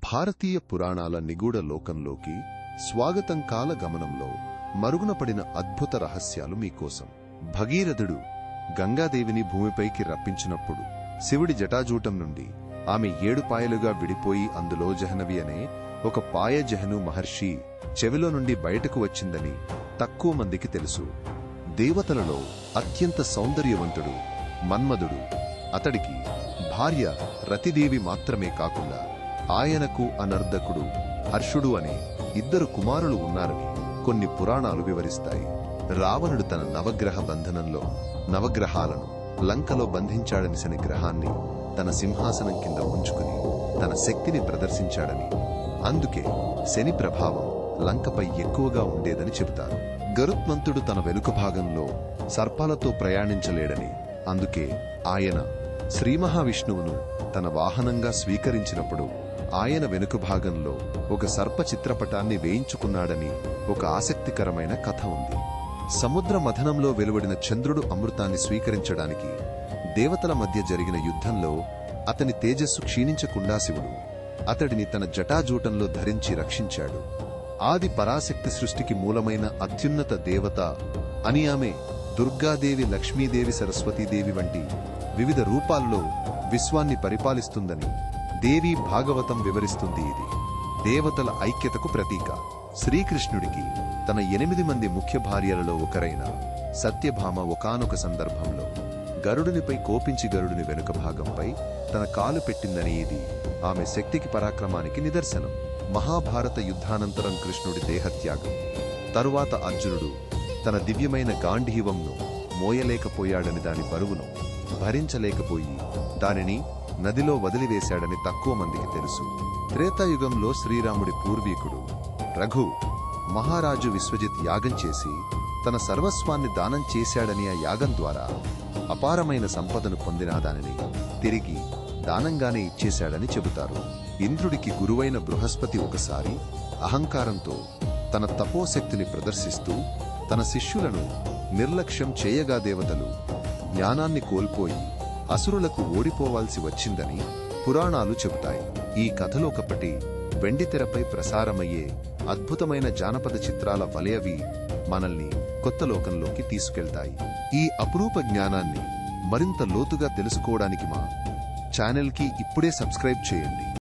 భారతీయ పురాణాల నిగూఢ లోకంలోకి స్వాగతం. కాల గమనంలో మరుగునపడిన అద్భుత రహస్యాలు మీకోసం. భగీరథుడు గంగాదేవిని భూమిపైకి రప్పించినప్పుడు శివుడి జటాజూటం నుండి ఆమె 7 పాయలుగా విడిపోయి అందులో జహ్నవి అనే ఒక పాయ జహ్ను మహర్షి చెవిలో నుండి బయటకు వచ్చిందని తక్కువ మందికి తెలుసు. దేవతలలో అత్యంత సౌందర్యవంతుడు మన్మధుడు. అతడికి భార్య రతిదేవి మాత్రమే కాకుండా ఆయనకు అనర్ధకుడు హర్షుడు అనే 2 కుమారులు ఉన్నారని కొన్ని పురాణాలు వివరిస్తాయి. రావణుడు తన నవగ్రహ బంధనంలో నవగ్రహాలను లంకలో బంధించాడని శని గ్రహాన్ని తన సింహాసనం కింద ఉంచుకుని తన శక్తిని ప్రదర్శించాడని, అందుకే శని ప్రభావం లంకపై ఎక్కువగా ఉండేదని చెబుతారు. గరుత్మంతుడు తన వెనుక భాగంలో సర్పాలతో ప్రయాణించలేడని, అందుకే ఆయన శ్రీమహావిష్ణువును తన వాహనంగా స్వీకరించినప్పుడు ఆయన వెనుక భాగంలో ఒక సర్ప చిత్రపటాన్ని వేయించుకున్నాడని ఒక ఆసక్తికరమైన కథ ఉంది. సముద్ర మథనంలో వెలువడిన చంద్రుడు అమృతాన్ని స్వీకరించడానికి దేవతల మధ్య జరిగిన యుద్ధంలో అతని తేజస్సు క్షీణించకుండా శివుడు అతడిని తన జటాజూటంలో ధరించి రక్షించాడు. ఆది పరాశక్తి సృష్టికి మూలమైన అత్యున్నత దేవత అని ఆమె దుర్గాదేవి, లక్ష్మీదేవి, సరస్వతీదేవి వంటి వివిధ రూపాల్లో విశ్వాన్ని పరిపాలిస్తుందని దేవీ భాగవతం వివరిస్తుంది. ఇది దేవతల ఐక్యతకు ప్రతీక. శ్రీకృష్ణుడికి తన 8 మంది ముఖ్య భార్యలలో ఒకరైన సత్యభామ ఒకానొక సందర్భంలో గరుడునిపై కోపించి గరుడుని వెనుక భాగంపై తన కాలు పెట్టిందని, ఇది ఆమె శక్తికి పరాక్రమానికి నిదర్శనం. మహాభారత యుద్ధానంతరం కృష్ణుడి దేహత్యాగం తరువాత అర్జునుడు తన దివ్యమైన గాంధీవంను మోయలేకపోయాడని, దాని బరువును భరించలేకపోయి దానిని నదిలో వదిలివేశాడని తక్కువ మందికి తెలుసు. త్రేతాయుగంలో శ్రీరాముడి పూర్వీకుడు రఘు మహారాజు విశ్వజిత్ యాగం చేసి తన సర్వస్వాన్ని దానం చేశాడని, ఆ యాగం ద్వారా అపారమైన సంపదను పొందిన దానిని తిరిగి దానంగానే ఇచ్చేశాడని చెబుతారు. ఇంద్రుడికి గురువైన బృహస్పతి ఒకసారి అహంకారంతో తన తపోశక్తిని ప్రదర్శిస్తూ తన శిష్యులను నిర్లక్ష్యం చేయగా దేవతలు జ్ఞానాన్ని కోల్పోయి అసురులకు ఓడిపోవాల్సి వచ్చిందని పురాణాలు చెబుతాయి. ఈ కథలో ఒకప్పటి వెండితెరపై ప్రసారమయ్యే అద్భుతమైన జానపద చిత్రాల వలె అవి మనల్ని కొత్త లోకంలోకి తీసుకెళ్తాయి. ఈ అపురూప జ్ఞానాన్ని మరింత లోతుగా తెలుసుకోవడానికి మా ఛానల్కి ఇప్పుడే సబ్స్క్రైబ్ చేయండి.